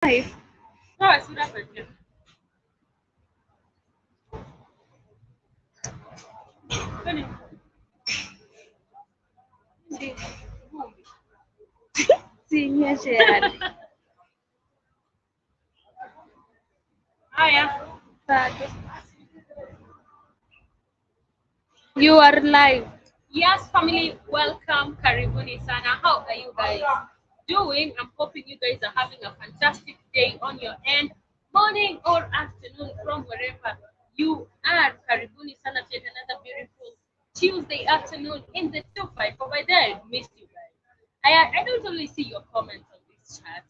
Life. No, I should have again. Sì, sì, piacere. Hiya. Vado. You are live. Yes, family, welcome. Karibuni sana. How are you guys doing? I'm hoping you guys are having a fantastic day on your end, morning or afternoon from wherever you are. Karibuni sana to yet another beautiful Tuesday afternoon in the 254. By there, I missed you guys. I don't only see your comments on this chat.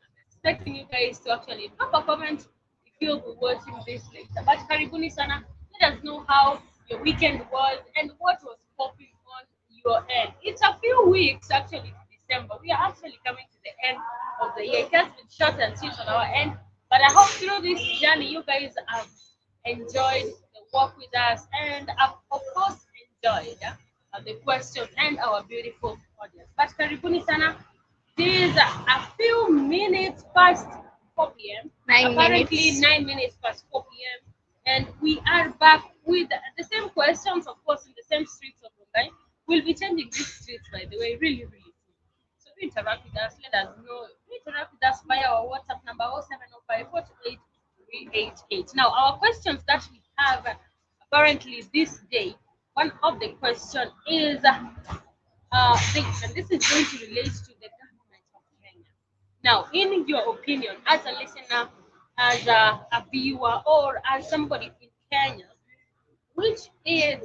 I'm expecting you guys to actually drop a comment if you'll be watching this later. But Karibuni Sana, let us know how your weekend was and what was popping on your end. It's a few weeks actually to December. We are actually coming to the end of the year. It has been short and sweet on our end. But I hope through this journey you guys have enjoyed the walk with us and have of course enjoyed the questions and our beautiful audience. But Karibuni Sana, it is a few minutes past 4 p.m. 9 minutes. Apparently, 9 minutes past 4 p.m. And we are back with the same questions, of course, in the same streets of Rongai. We'll be changing these streets, by the way, really, really soon. So do interact with us. Let us know. Do interact with us via our WhatsApp number 0705428 Now, our questions that we have apparently this day, one of the question is this, and this is going to relate to the government of Kenya. Now, in your opinion, as a listener, as a viewer, or as somebody in Kenya, which is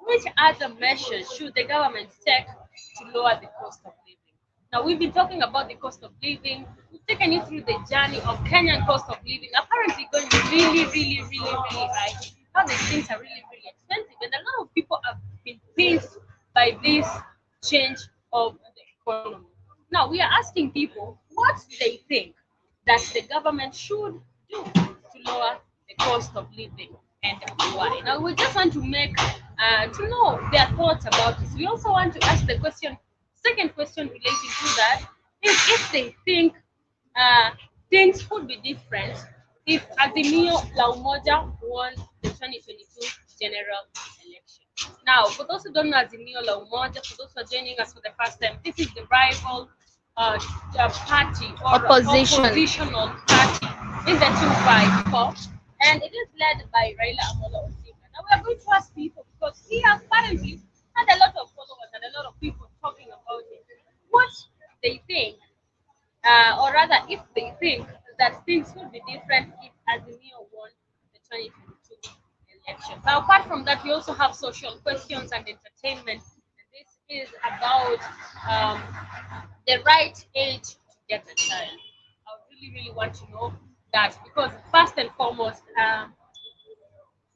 which other measures should the government take to lower the cost of living? Now we've been talking about the cost of living. We've taken you through the journey of Kenyan cost of living. Apparently going really, really, really, really high. Now the things are really, really expensive, and a lot of people have been pinched by this change of the economy. Now we are asking people what they think that the government should do to lower the cost of living and why. Now we just want to make to know their thoughts about this. We also want to ask the question, second question relating to that is if they think uh, things would be different if Azimio La Umoja won the 2022 general election. Now, for those who don't know Azimio La Umoja, for those who are joining us for the first time, this is the rival party or Opposition. oppositional party in the 254, and it is led by Raila Amolo Odinga. Now, we are going to ask people because he has apparently had a lot of followers and a lot of people talking about it. What they think or rather, if they think that things would be different if Azimio won the 2022 election. Now, apart from that, we also have social questions and entertainment. And this is about um, the right age to get a child. I would really, really want to know that because, first and foremost,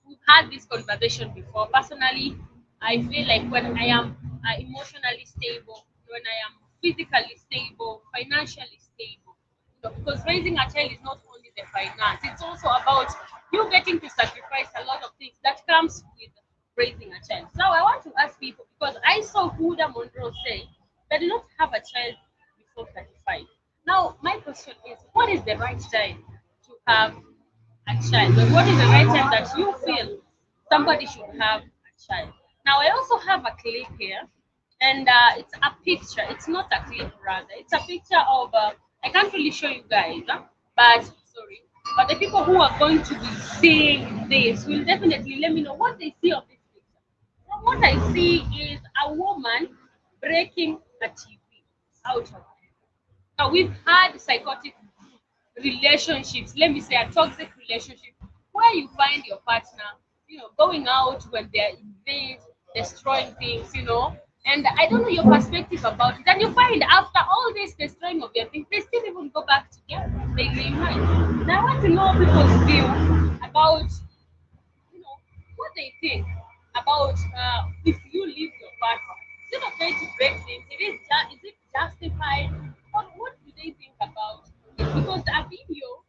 we've had this conversation before. Personally, I feel like when I am emotionally stable, when I am physically stable, financially stable, because raising a child is not only the finance, it's also about you getting to sacrifice a lot of things that comes with raising a child. So I want to ask people because I saw Huda Monroe say that do not have a child before 35. Now, my question is, what is the right time to have a child? Like, what is the right time that you feel somebody should have a child? Now, I also have a clip here, and it's a picture. It's not a clip, rather. It's a picture of. I can't really show you guys, but sorry. But the people who are going to be seeing this will definitely let me know what they see of this picture. From what I see is a woman breaking a TV out of it. Now we've had psychotic relationships, let me say a toxic relationship, where you find your partner, going out when they're in bed, destroying things, and I don't know your perspective about it. And you find after all this destroying of their things, they still even go back together. They reunite. And I want to know people's view about what they think about if you leave your partner. Instead of trying to break things, is it justified? What do they think about it? Because a video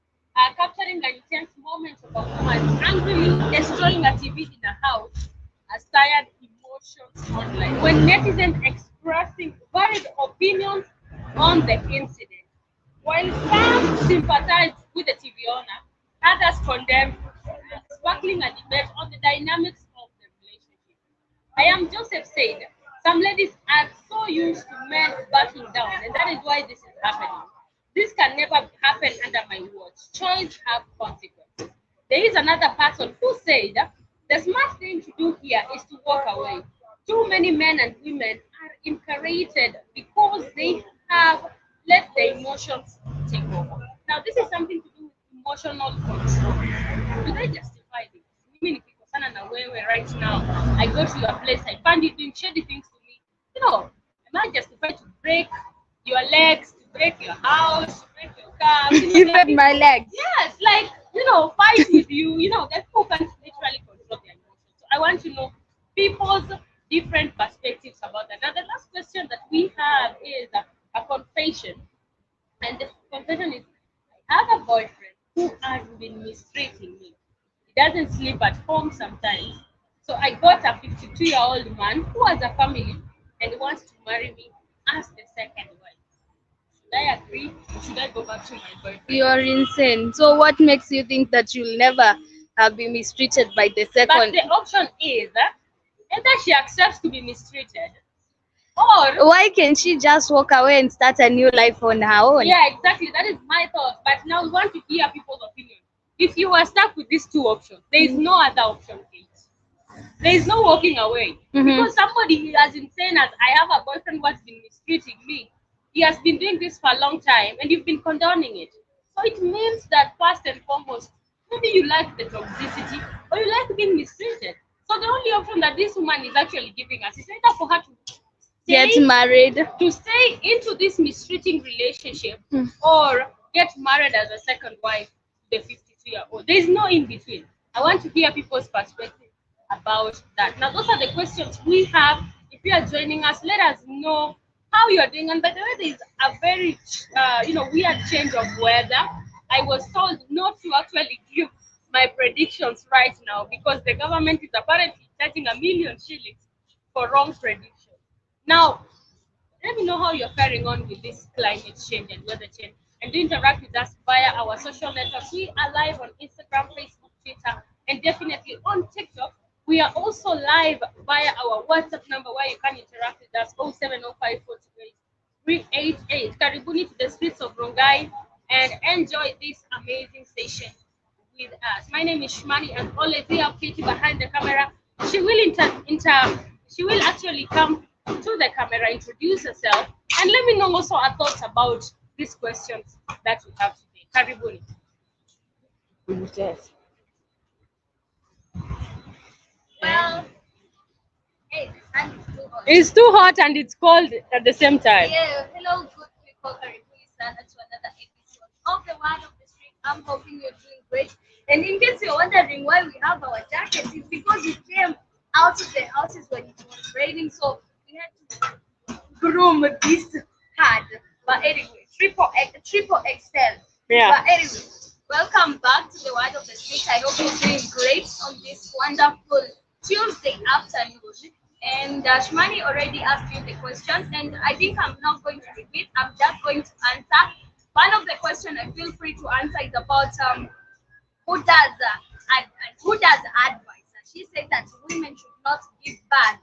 capturing an intense moment of a woman angrily destroying a TV in a house has tired emotions online. When netizens expressing varied opinions on the incident. While some sympathize with the TV owner, others condemn, sparkling a debate on the dynamics of the relationship. I am Joseph said, some ladies are so used to men backing down, and that is why this is happening. This can never happen under my watch. Choice have consequences. There is another person who said the smart thing to do here is to walk away. Too many men and women are encouraged because they have let their emotions take over. Now, this is something to do with emotional control. Do they justify this? Mimi nikikosana na wewe right now, I go to your place, I find you doing shady things to me. Am I justified to break your legs, to break your house, to break your car? There are Even my people, legs. yes, like, fight with you. That people can literally control their emotions. So I want to know people's different perspectives about that. Now, the last question that we have is a confession. And the confession is I have a boyfriend who has been mistreating me. He doesn't sleep at home sometimes. So I got a 52-year-old man who has a family and wants to marry me as the second wife. Should I agree or should I go back to my boyfriend? You're insane. So what makes you think that you'll never be mistreated by the But second? the option is either she accepts to be mistreated or Why can't she just walk away and start a new life on her own? yeah, exactly. That is my thought. But now we want to hear people's opinion. If you are stuck with these two options, there is no other option, Kate. There is no walking away. Mm-hmm. Because somebody as insane as I have a boyfriend who has been mistreating me, he has been doing this for a long time and you've been condoning it. So it means that first and foremost, maybe you like the toxicity or you like being mistreated. So the only option that this woman is actually giving us is either for her to Get stay married. into this mistreating relationship Mm. or get married as a second wife to the 52-year-old. There is no in between. I want to hear people's perspective about that. Now, those are the questions we have. If you are joining us, let us know how you are doing. And by the way, there is a very, weird change of weather. I was told not to actually give my predictions right now because the government is apparently charging 1 million shillings for wrong predictions. Now, let me know how you're faring on with this climate change and weather change. And do interact with us via our social networks. We are live on Instagram, Facebook, Twitter, and definitely on TikTok. We are also live via our WhatsApp number where you can interact with us 0705428 Karibuni to the streets of Rongai and enjoy this amazing session with us. My name is Shmani, and always here Katie behind the camera. She will she will actually come to the camera, introduce herself, and let me know also her thoughts about these questions that we have today. Karibuni. Yes. Well, hey, the sun is too hot. It's too hot and it's cold at the same time. Yeah, hello, good people. Karibuni sana to another episode of the Word of the Street. I'm hoping you're doing great. And in case you're wondering why we have our jackets, it's because we came out of the houses when it was raining, so we had to groom this hard. But anyway, triple XL. Yeah. But anyway, welcome back to the Word of the Street. I hope you're doing great on this wonderful Tuesday afternoon. And Shmani already asked you the questions, and I think I'm not going to repeat. I'm just going to answer. One of the questions I feel free to answer is about who does advise. She said that women should not give birth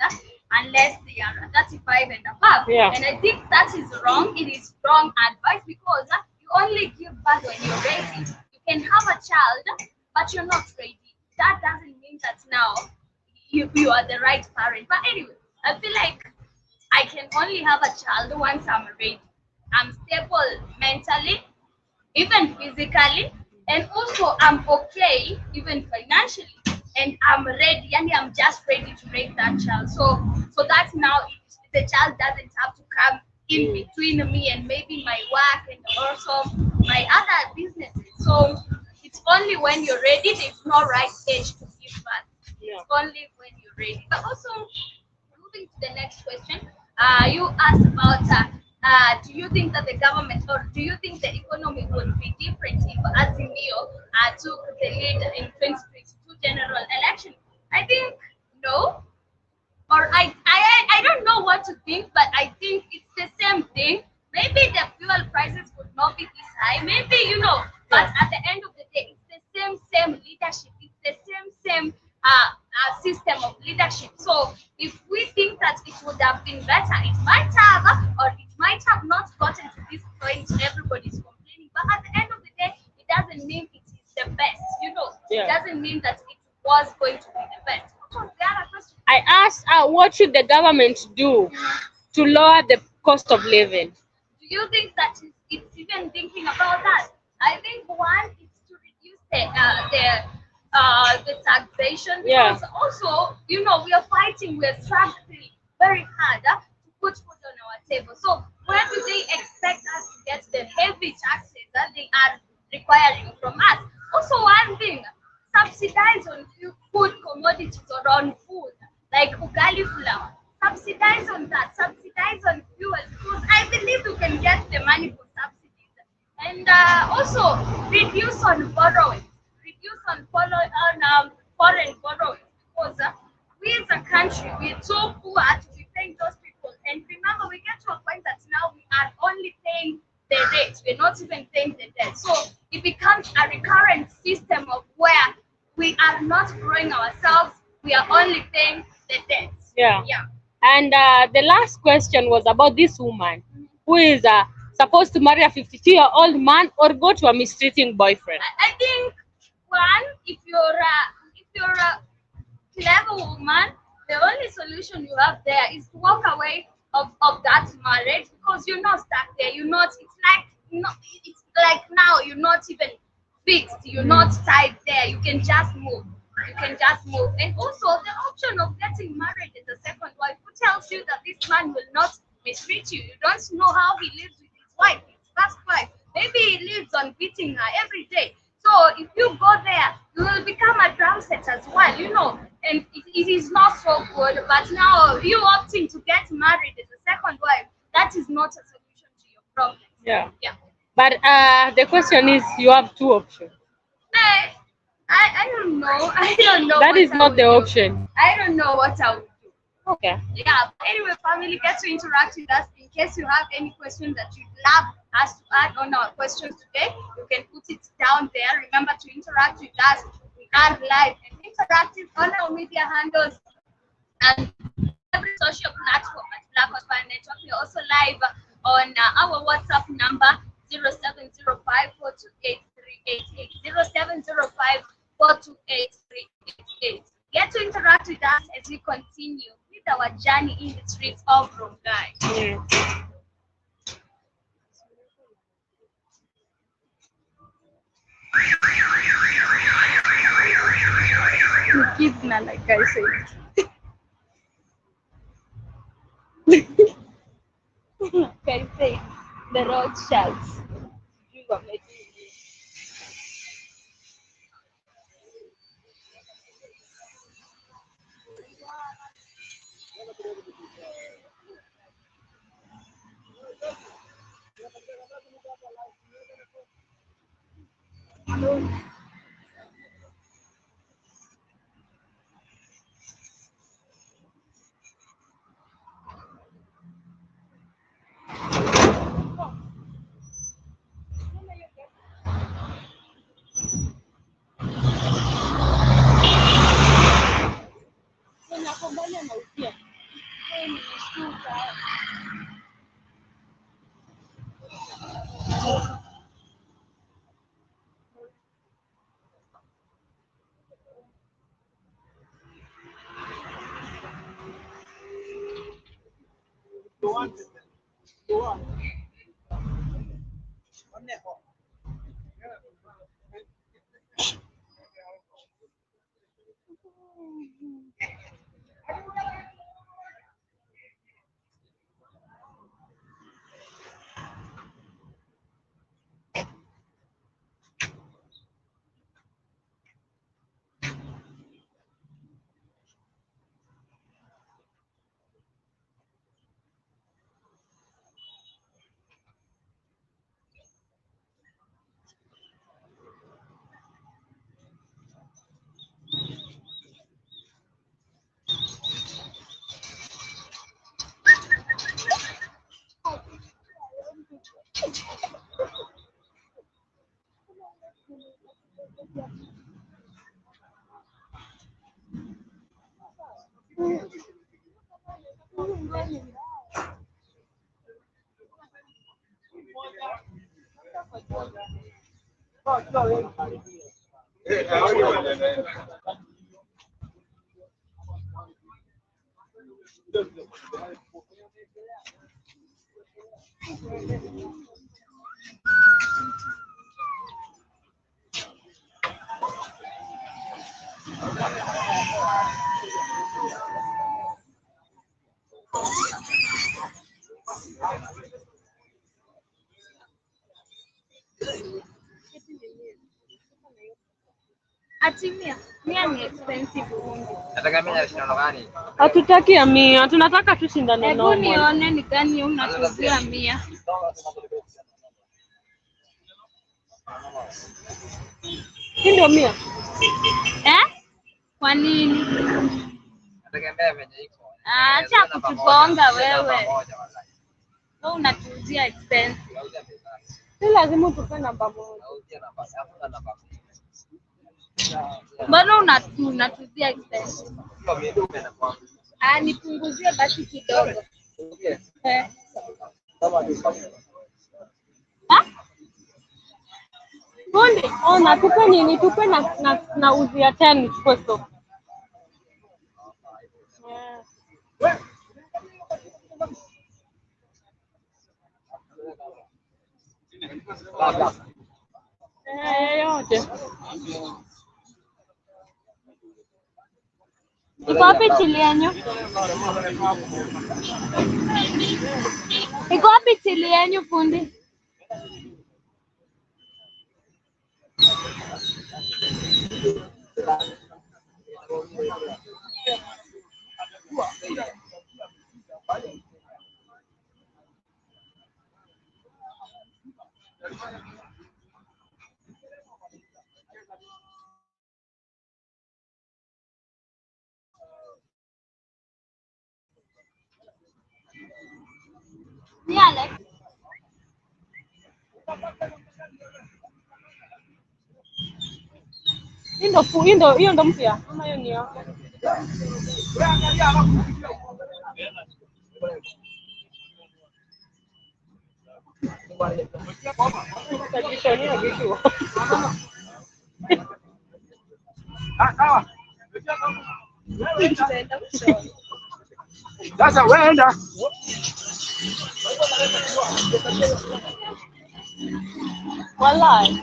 unless they are 35 and above. Yeah. And I think that is wrong. It is wrong advice because you only give birth when you're ready. You can have a child, but you're not ready. That doesn't mean that now you are the right parent. But anyway, I feel like I can only have a child once I'm ready. I'm stable mentally, even physically, and also I'm okay even financially, and I'm ready, and I'm just ready to raise that child. So that's now the child doesn't have to come in between me and maybe my work and also my other businesses. So it's only when you're ready. There's no right age to give birth. Yeah. It's only when you're ready. But also, moving to the next question, you asked about do you think that the government or do you think the economy would be different if Azimio took the lead in 2022 general election? I think no, or I don't know what to think, but I think it's the same thing maybe the fuel prices would not be this high. Maybe, but Yeah. at the end of the day, it's the same leadership. It's the same system of leadership. So if we think that it would have been better, it might have, or it might have not gotten to this point. Everybody's complaining, but at the end of the day, it doesn't mean it is the best. It Yeah. doesn't mean that it was going to be the best. What was the other question? I asked, what should the government do to lower the cost of living? Do you think that it's even thinking about that? I think one is to reduce the taxation, Yeah. because also we are fighting, we're struggling very hard to put food on our table. So where do they expect us to get the heavy taxes that they are requiring from us? Also, one thing, subsidize on food commodities or on food like ugali flour. Subsidize on that. Subsidize on fuel, because I believe you can get the money for subsidies. And also reduce on borrowing. Reduce on foreign borrowing, because we as a country, we're too poor to be paying those people. And remember, we get to a point that now we are only paying the rate. We're not even paying the debt. So it becomes a recurrent system of where we are not growing ourselves. We are only paying the debt. Yeah. Yeah. And the last question was about this woman who is supposed to marry a 52-year-old man or go to a mistreating boyfriend. I think one, if you're a clever woman, the only solution you have there is to walk away of that marriage, because you're not stuck there. You're not. It's like now you're not even fixed. You're not tied there. You can just move. You can just move. And also the option of getting married as a second wife, who tells you that this man will not mistreat you? You don't know how he lives with his wife, his first wife. Maybe he lives on beating her every day. So if you go there, you will become a drumset as well. And it is not so good. But now you opting to get married as a second wife, that is not a solution to your problem. Yeah. Yeah. But the question is, you have two options. I, I don't know. I don't know That what is I not would the do. option. I don't know what I would do. Okay. Yeah, but anyway, family, get to interact with us. In case you have any questions that you'd love us to add on our questions today, you can put it down there. Remember to interact with us. We are live and interactive on our media handles and every social platform at Black Hotspot Network. We're also live on our WhatsApp number 0705-428-388. Get to interact with us as we continue with our journey in the streets of Rongai. Mm. Kidna, like I said. Like I said, the Rothschilds. Ati mia ni expensive huko. Nataka mimi shindano gani? Hatutaki ya 100, tunataka tu shindano Hebu normal. nione ni gani unatuzia 100. Hii ndio 100. Kwa nini? Nategemea venye iko. Acha kutugonga wewe. Wewe unatuzia expensive. Si lazima tupe namba moja. Mbona unatuzia expensive? Nipunguzie basi kidogo. Fundi, ona tupe nini? Tupe na uzi ya 10 chukue stop. Yote. Iko wapi chili yenyu? Iko wapi chili yenyu fundi? Ni Alex. Hiyo ndo mpya ama hiyo ni yako? Sasa weenda. Wallahi.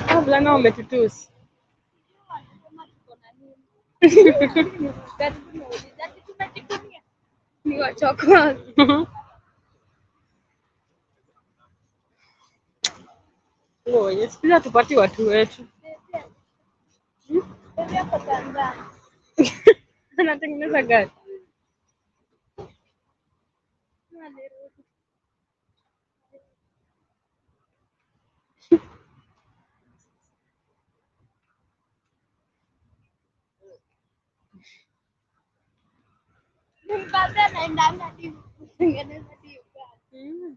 Kabla nao umetutusi. Ni wachokozi. Ngoja, sikia tupati watu wetu. Anatengeneza gari. Baba anaendanga hivi kutengeneza hiyo gari.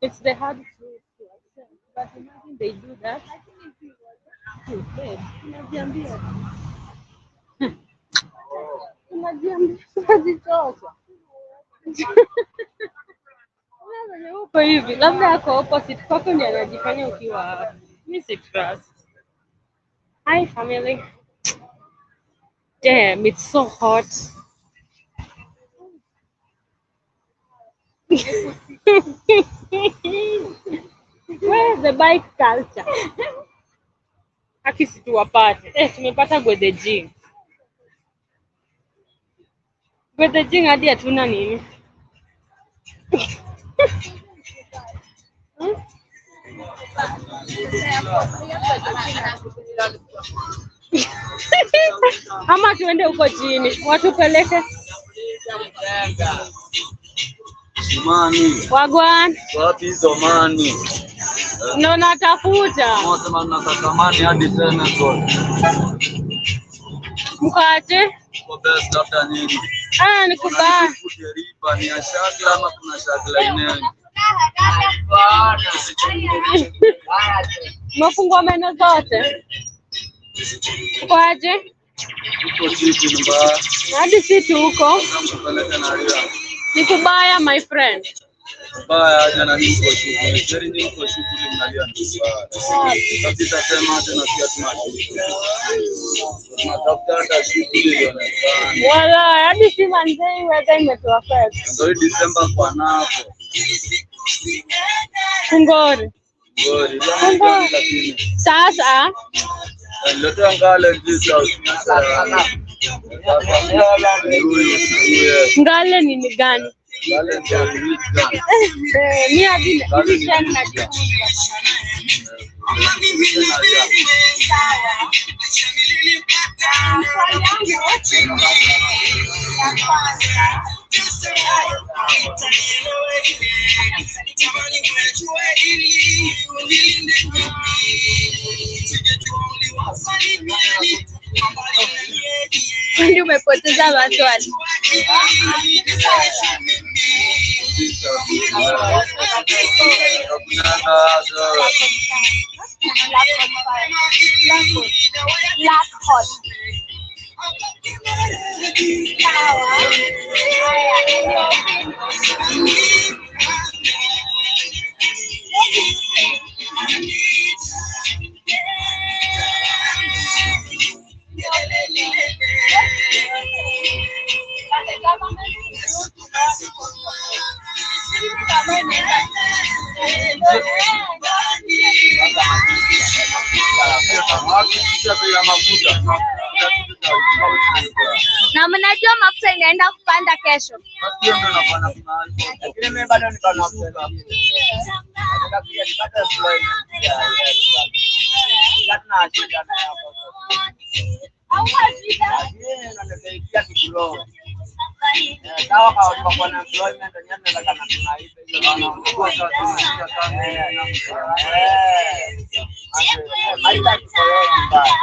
It's the hard truth to accept. But imagine they do that. Unajiambia. Unajichoka. Wewe uko hivi, labda ako opposite kwako ndiye anajifanya ukiwa hapo. Mimi si trust. Hi family. Damn, it's so hot. Where's the bike culture? Haki situwapate. Tumepata Gwedejing. Gwedejing hadi hatuna nini? Ama tuende huko chini, watupeleke. Mani. Wagwan. Wapi hizo mani? Ndio natafuta. Mnasema mnataka mani hadi Senegal. Mkate? Kwa best labda nini? Nikubaya. Riba ni ya shagla ama kuna shagla inene? Mafungwa meno zote. Kwaje? Uko chipi mbaya. Hadi sisi huko. Mpeleke na ria. Nikubaya my friend. Mbaya jana niko shughuli. Seri niko shughuli mnalia mbaya. Kabisa sema hata na pia tunashughuli. Tunatafuta hata shughuli inaonekana. Wala hadi si manzei wewe imetoa pesa. Ndio December kwa napo. Ngori. Lakini Sasa ndio ngale ndizo ngale ni gani? ngale ndio Mimi hadi na ndio umepoteza maswali. Black hot. Na mnajua mafuta inaenda kupanda kesho. Lakini mimi bado niko na pesa. Nataka pia nipate employment. Kana shida na hapo. Au shida? Mimi naelekea kidogo. Sawa kwa na employment nyama nataka na tunaipa hiyo wanaongea sana. Maisha kiko mbaya.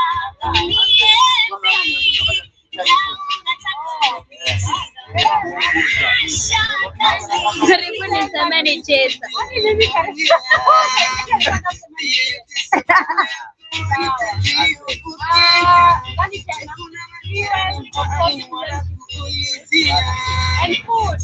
Karibuni semeni cheza. And food.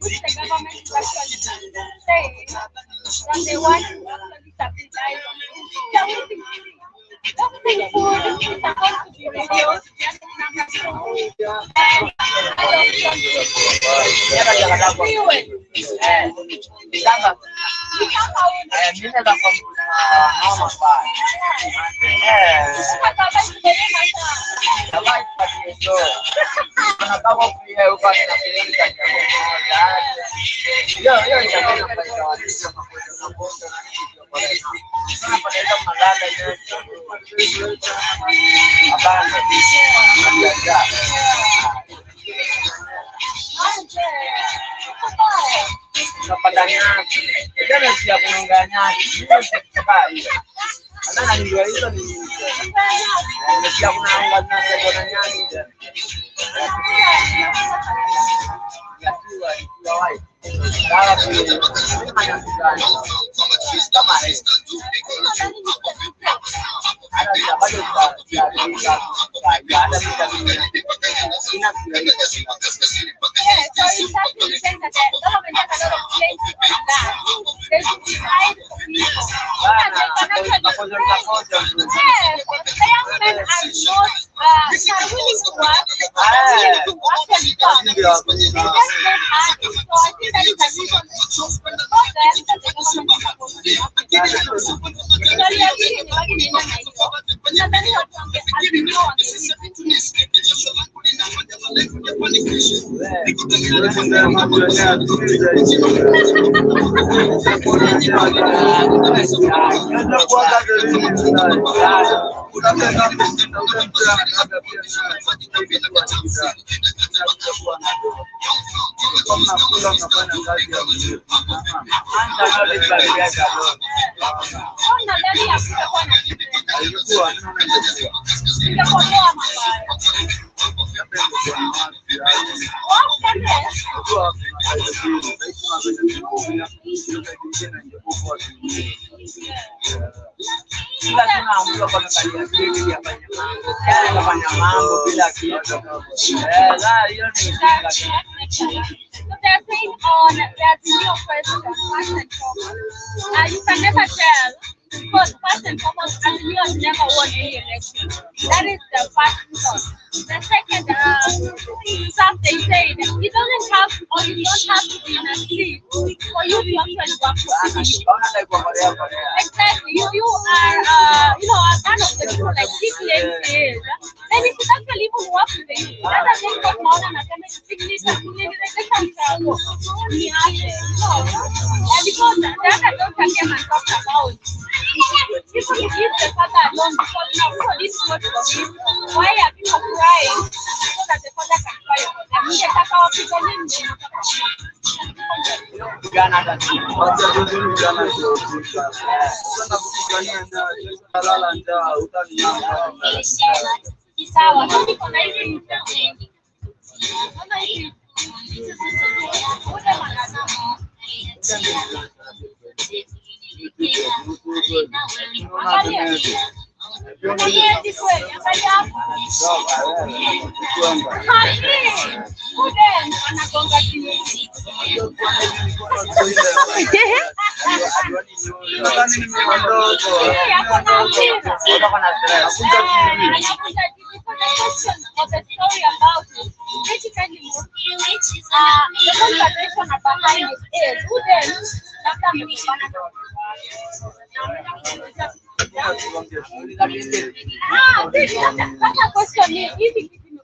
Which the government is actually saying that they want to subsidize. Government food is supposed to be reduced. so it's actually saying that the government has a lot of plenty on that. They should decide for people. They can actually the young men are not willing to work. They are willing to work themselves. They just get hard. So I think that is a reason for them that the government is supposed to work. So you are really working in a nice job. So that is what as we know on So they're saying on that new question, first and foremost, you can never tell because first and foremost, as you have never won any election. That is the first result. The second stuff they said, you don't have or you don't have to be in a seat for you to actually work for people. Exactly. If you are a kind of the people like big ladies, then you should actually even work with them. Rather than talk more than a kind of big ladies, they can travel. Because the other doctor came and talked about people leave the father alone because now this is not for me. Why are people crying so that the father can cry for them? They talk about people in sawa, so niko na hizi of the story about it. Basically, the conversation behind it is who then sasa question ni hivi kitu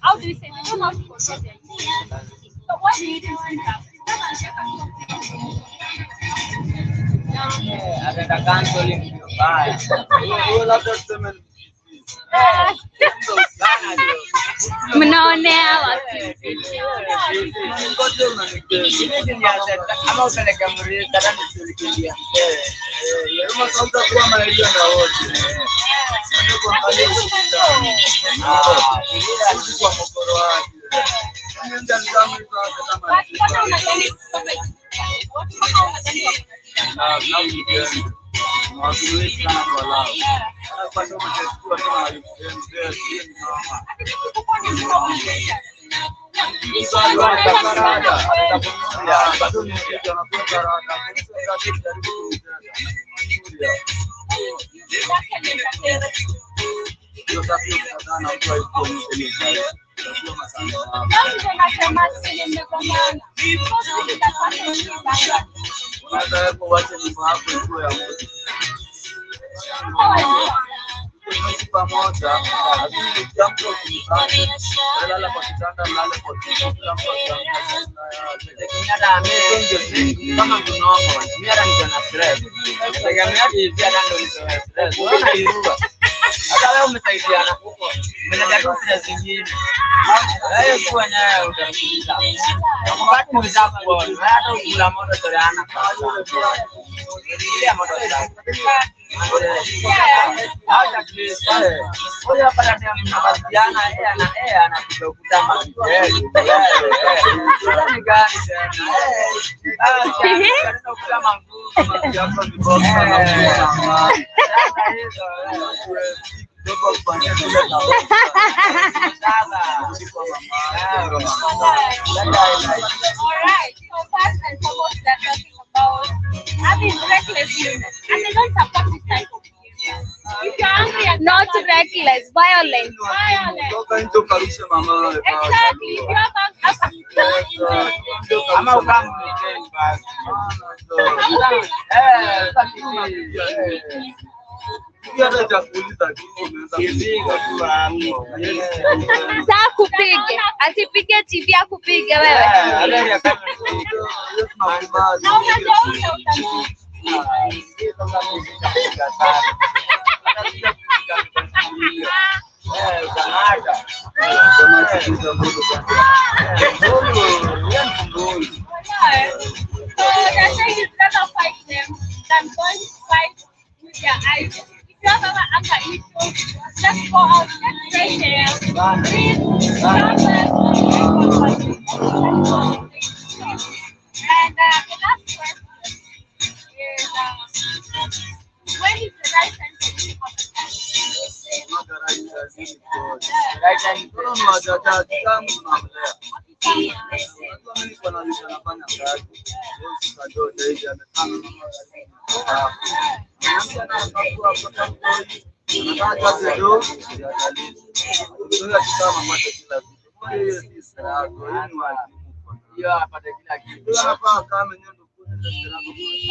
how do you say they don't know how to control their emotions. So what do you think that? Ada counseling mbaya. Wewe labda tuseme mnaonea watu ama upeleke mrisa ndani tulikimbia yuma sauta kwa maelio na wote ndio kuangalia kwa mkoro wake nenda nidhamu hizo kama pamoja lala kwa kitanda lala kwa kitanda kama tunaomba mira ndio na stress tegemea hivi ndio ni stress unaona hiyo hata wewe umesaidiana huko mnajaribu stress zingine wewe kwa nayo utafikia wakati mzako hata ukula moto toleana kwa ile moto Alright, so first and foremost, they're talking about having recklessness, and they don't support this type of behavior. If you're angry and Not reckless, violent. violent, Toka nje ukarushe mama. exactly. If you have Ama ukamu mteni basi. Hata cha kuuliza tu unaweza Kipigo tu hapo. Saa kupige. Asipige TV akupige wewe. Angalia kama na unajua ule utamii. So they're saying it's better fight them than going to fight with their eyes. If you have ever anger issues, just go out, get fresh air, breathe, travel, and the last question is when is the right time to pick up a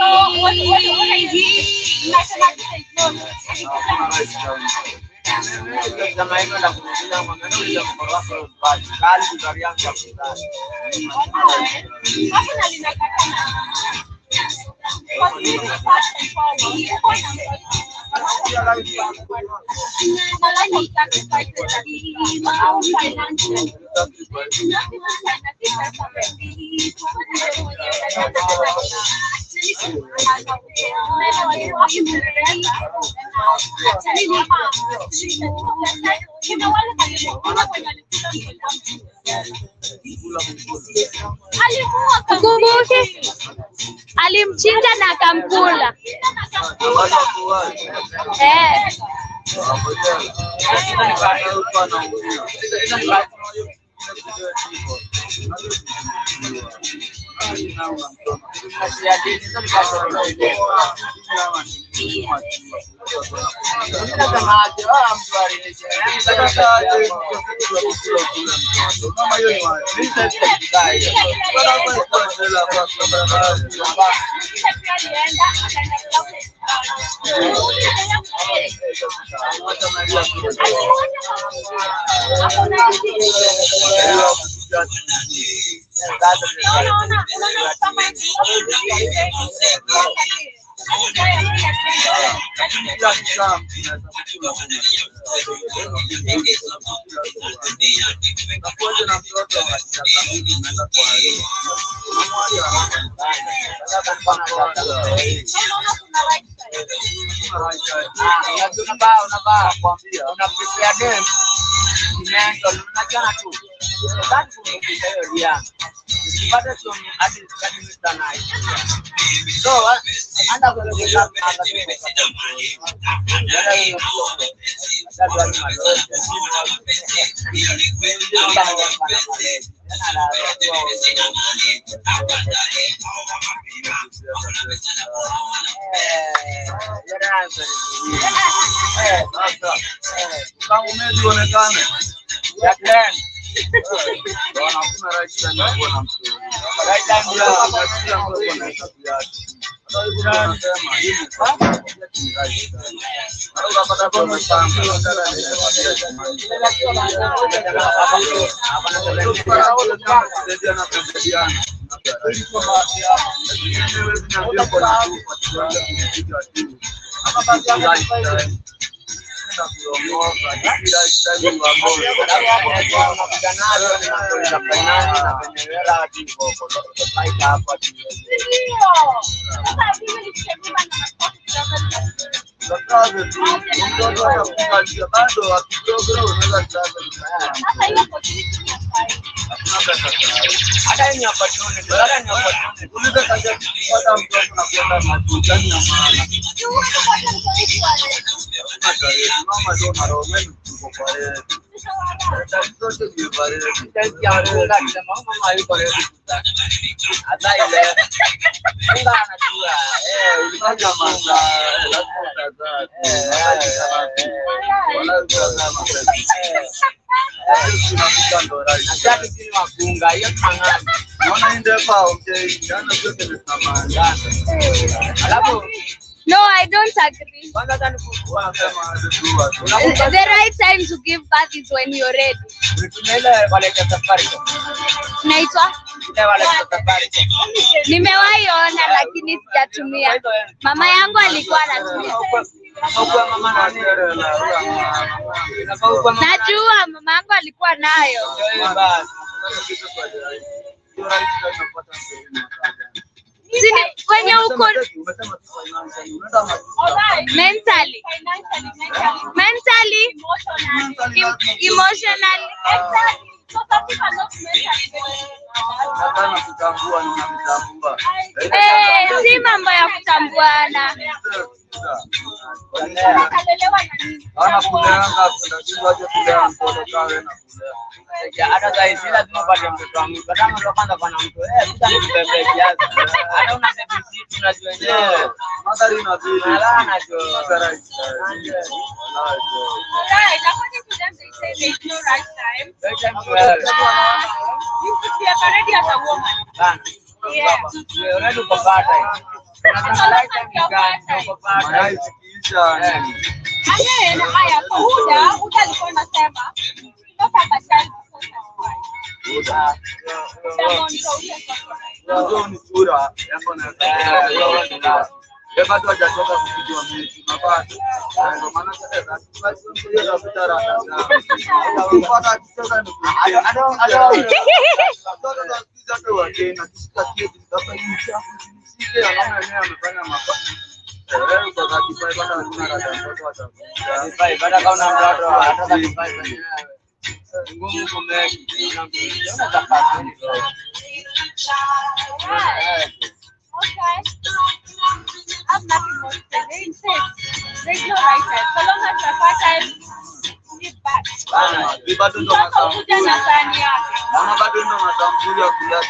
So what I did, mathematics is known. kama hivyo na kuuliza mwanangu ndio mkoroko basi kali tutarianza kuzaa. Personally, nakata because this is first and foremost, the line of sacrifices that we our financial. Kumbuke alimchinja na akamkula. travel tu. Mtoto atakukalia bado akidogo unaweza travel. Sasa hiyo opportunity ni afai. Hata ni opportunity, bora ni opportunity. Unaweza kaja kupata mtoto na kwenda madukani ya maana. Mama ndio na roho mimi tuko kwa yeye. Mtoto ni pale. Mama yuko leo. Hata ile. Mungu anajua. Ulifanya mama wala utazama Nataka chini wakunga hiyo mangani. naona ndio pa okay jana zote ni samanga. Alafu No, I don't agree. kwanza tani kukua Kama dua The right time to give birth is when you're ready. tunaenda wale cha safari. Naitwa Ile wale cha safari. nimewahi ona lakini sijatumia. Mama yangu alikuwa anatumia. Kwa mama nani? Najua mama yangu alikuwa nayo. Sini kwenye uko mentally, emotionally. So some people are not mentally Si mambo ya kutambuana. wakalelewa na nini? Hata sasa lazima upate mtoto wangu. Kama ndio kwanza kuna mtu tutanibebe kiasi. Hata una baby seat unajua wenyewe. Madhari na vile. Alana jo. Right, according to them, they say there is no right time. You should be ready as a woman. Yeah. Wewe already uko bata. Unataka right time gani? Uko bata. Mayai zikiisha And then, haya, kwa Huda alikuwa anasema, not have a child before 35. Ndio ni sura yako na yeye bado hajatoka kupigwa miti unapata ndio maana sasa basi ndio daktari anapata akicheza ni ndio wageni kisa kitu sasa hivi sike anaona yeye amefanya makosa kwa sababu bado hakuna rada mtoto atakuja Baada kaona mtoto hata kama ngumu kumeki. Unataka Okay. I'm nothing more to say. They insist. There's no right time. So long as you're fertile, give back. bado ndo Mtoto huja na sahani yake. mama bado ndo matambuli ya kulala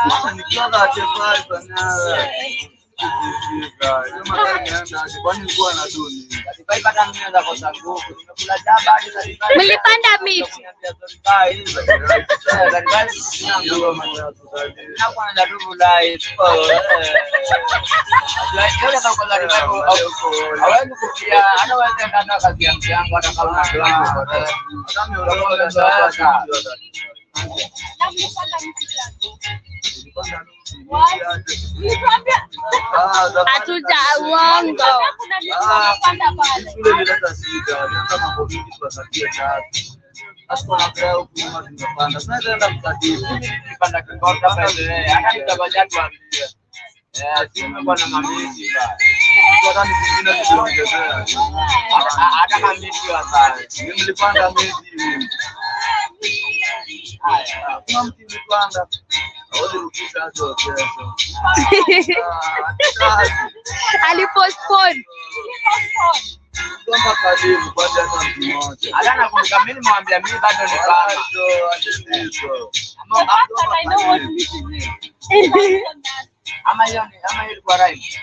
sasa nikiona atefai sana Mlipanda miti. Na mlipanda miti gani? Nilikwambia. Hatuja uongo. Kuna miti mlipanda pale. shule ilileta shida, alianza mambo mingi tuwasaidie tatu. Sasa na leo kuma tumepanda. Sasa tunaenda mkadiri. Nilipanda kingota pale. Hata nitabajati waambie. Tumekuwa na mamiti ba. Kwa nini zingine tuliongezea? Hata mamiti wa sana. Nilipanda miti. Kuna mti nilipanda. Hodi rukisha hapo kesho. Alipostpone. Kama karibu kwa hata mtu mmoja. Hata nakumbuka mimi nimwambia mimi bado ni baba. I know what miti is. Ama ilikuwa right.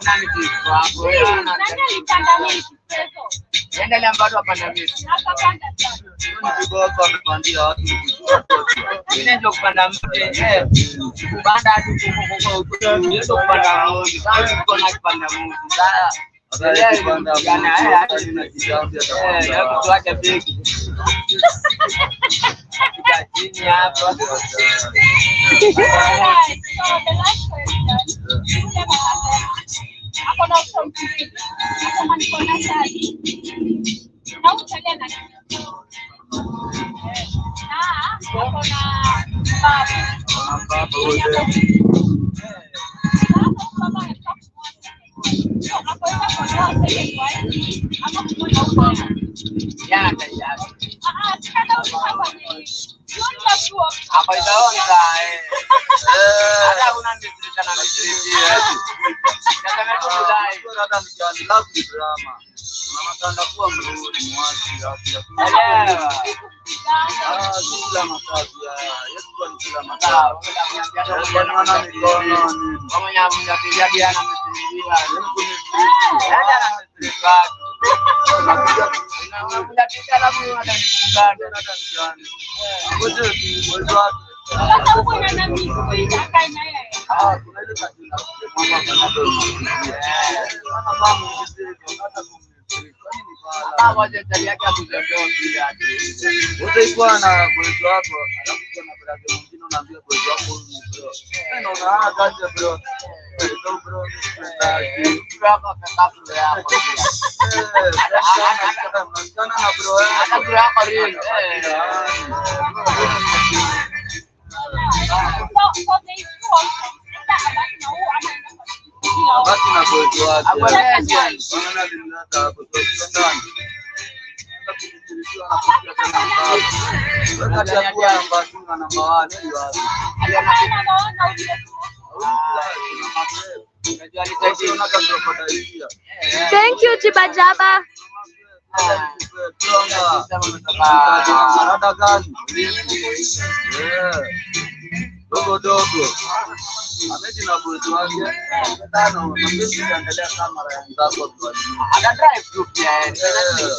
Una miti hapo. Nani alipanda miti kesho? Endelea bado hapana miti. Akapanda sana. Kiboko amepandia watu. Mimi ndio kupanda mti kupanda hadi huko ndio kupanda mti. Sasa tuko na kupanda mti. Sasa Kupanda jana hata tunajitambia hapo tuache begi. Chini hapa. Alright, so the last question. Hapo na option mbili. Kama niko na swali. Na utalia na nini? Hapo na ambapo wote Apa itaonza hata unanisikiliza na nisikilizie nasema tu dai hata mjani lafu drama unataka kuwa mzuri mwazi hapo kila makazi yetu kwa kila makazi bwana mikono kama nyamu ndapiga diana msikiliza ndio ananisikiliza unakuja alafu unanisikiliza hata mjani Sasa uko na mimi kaka naye. kuna ile kajina mama moja tali yake akuzondoa pia utaikuwa na bozo wako alafu kuna brother mwingine unaambia bozo wako ni bro unaona kaje bro bro hapa kaka yako sana na bro hata bro yako real So they talk basi na bozo wako legend unaona linata hapo ndani Thank you Chibajaba. Dogo ameji na bosi wake tano mpenzi anaendelea kamera ya ndako kwa ada drive tu pia ada drive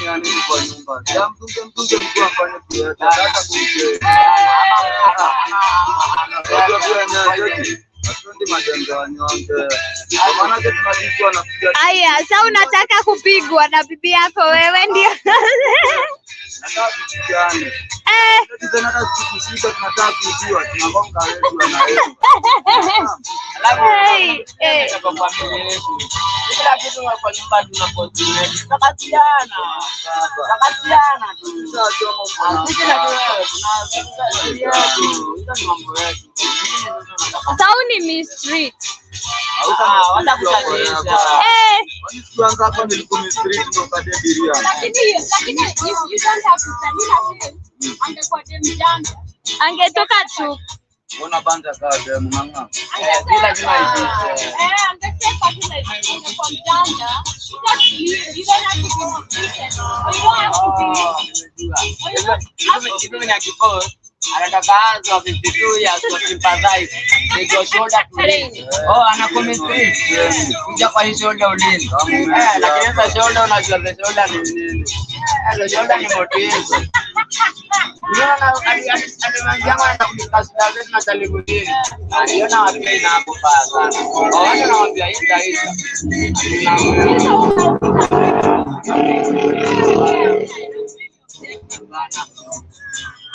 yani kwa nyumba ya mtunge mkuu afanye pia hata kumjia Asundi majanga wanyonge. Maana yake tunajua na kuja. Aya, sasa unataka kupigwa na bibi yako wewe ndio. Nataka kupigana. Tena hata tukishika tunataka kujua tunagonga wewe na wewe. Alafu kwa familia yetu. Kila kitu kwa nyumba tunapotea. Takatiana tu. Sisi na wewe tuna mambo yetu. Sauni mystery. Watakutajisha. Kwanza hapa nilikuwa mystery tukapata diria. Lakini you don't have to tell me angekuwa demjanga. Angetoka tu. Mbona banda kaa demu mama? Bila jina hizi. Angesema kile kwa mjanga. You don't have to be secret. You don't have to be. Anatakaanza 52 years kwa sympathize. Ndio shoulder to lean. Ana commentary. Kuja kwa hii shoulder ulini. Lakini sasa shoulder unajua shoulder ni nini? Shoulder ni motivation. Unaona alimwangia na kumkasida wetu na talibudini. Aliona watu ina hapo sana. Watu nawaambia hii kaisha.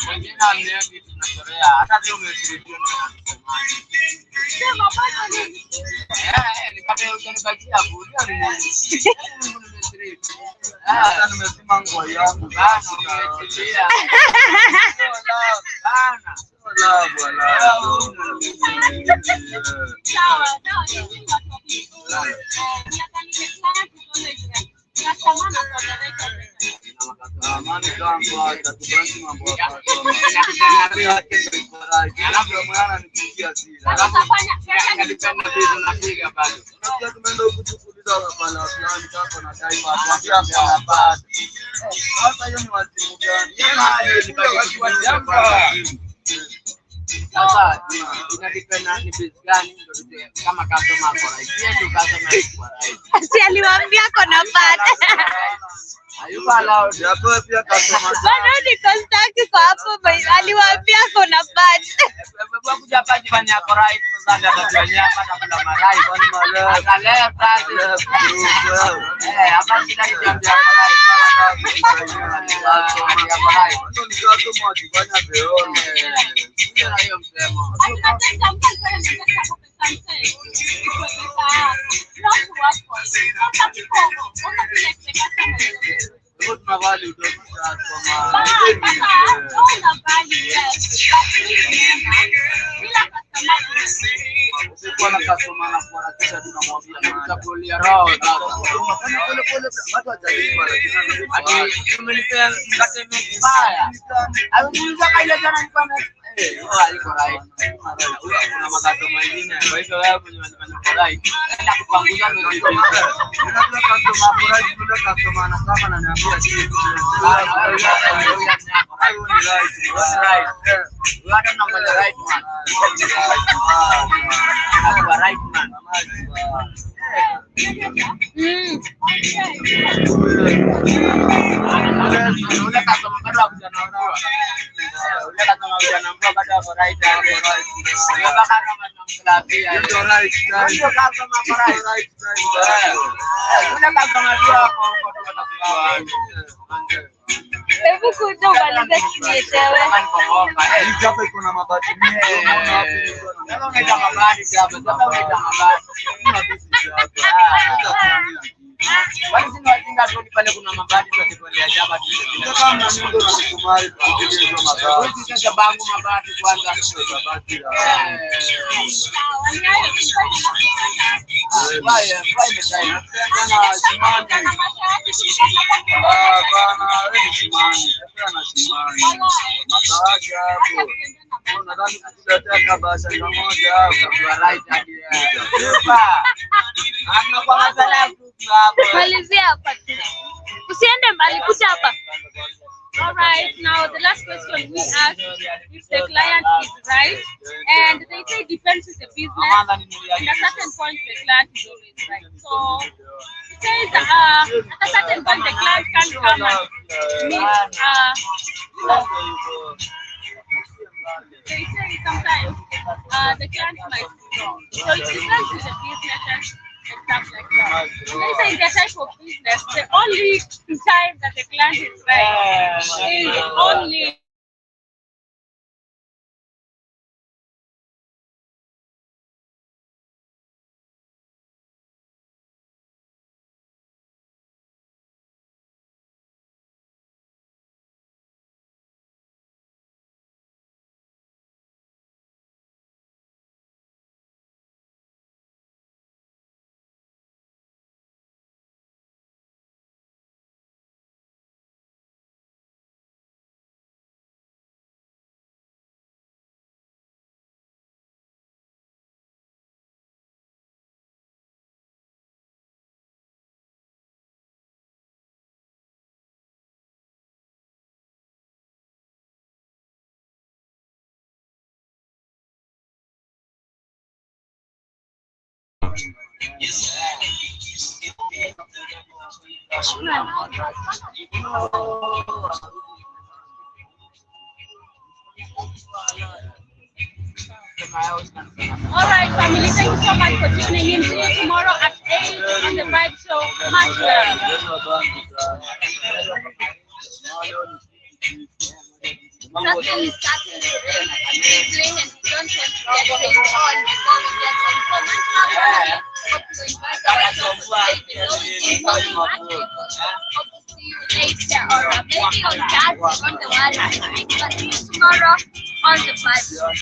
Wengine wamea kitu tunachorea hata sio umeshirikiana na Sema bado nini? ni kama unanibakia hapo ndio ni Hata nimesema nguo yangu bana umechilia bana wala wala. Sawa, Amani zangu atatubangi mambo hapa. Tumeenda kuchukuliza wapala fulani kama na taifa hapa. Sasa hiyo ni wazimu gani? Sasa inadependa ni base gani ndio kama customer kwa right yetu customer kwa right. Si aliwaambia kona pata. Hayuko allowed. Yapo pia customer. Bado ni konstaki kwa hapo aliwaambia kona pata. Baba kuja hapa jifanya kwa right sasa ndio atajua hapa kabla marai kwani maleo. Akalea sasa. Hapa shida ni jambo ya right. Ndio ni customer akifanya beone. Ndio hiyo msemo. Ndio tunavali utofika kwa Kwa na customer na kwa kisha tunamwambia tutakulia roho pole pole watu watalipa lakini umenipea mkate mbaya aliuliza kaile jana nilikuwa aliko right kuna makato mengine kwa hivyo wewe mwenye unafanya right enda kupanguza ndio unataka customer right bila customer na kama ananiambia sisi right you are not the right man the right man ule customer bado hakujanambua ule customer hakujanambua bado hapo right ndio baka kama namklapia ndio right ndio customer right ule customer ndio hapo kwa Hebu kuja umalize kinietewe. Hapa iko na mabati mingi. Sasa unaita mabati hapa. Sasa unaita mabati. Wani sisi watinga tu pale kuna mabati kwa kipande ya jaba tu. Sasa kama mimi ndo nakumari kutengeneza mabati. Sisi sasa bangu mabati kwanza. Mabati. Waya mtaina. Bana simani. Bana wewe simani. Bana simani. Matawaja hapo. Nadhani kutuletea kabasa moja hapo Kwa right hadi. Super. Ana kwa masala hapo. Malizia hapa tu. Usiende mbali, kuja hapa. All right, now the last question we asked if the client is right, and they say defense is a business, and at a certain point the client is always right. So it says at a certain point the client can't come and meet, you know, they say sometimes the client might be wrong. So it depends with the business and stuff like that. They say in their type of business, the only time that the client is right is only All right, family, thank you so much for tuning in. See you tomorrow at 8 on the Vibe Show. Much love. Nothing is starting today. Playing and we don't want to get things on before we get on. So much more. Hope to invite our guests today. Hope to see you later or maybe on that on the one. But see you tomorrow on the Vibe Show.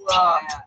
Yeah.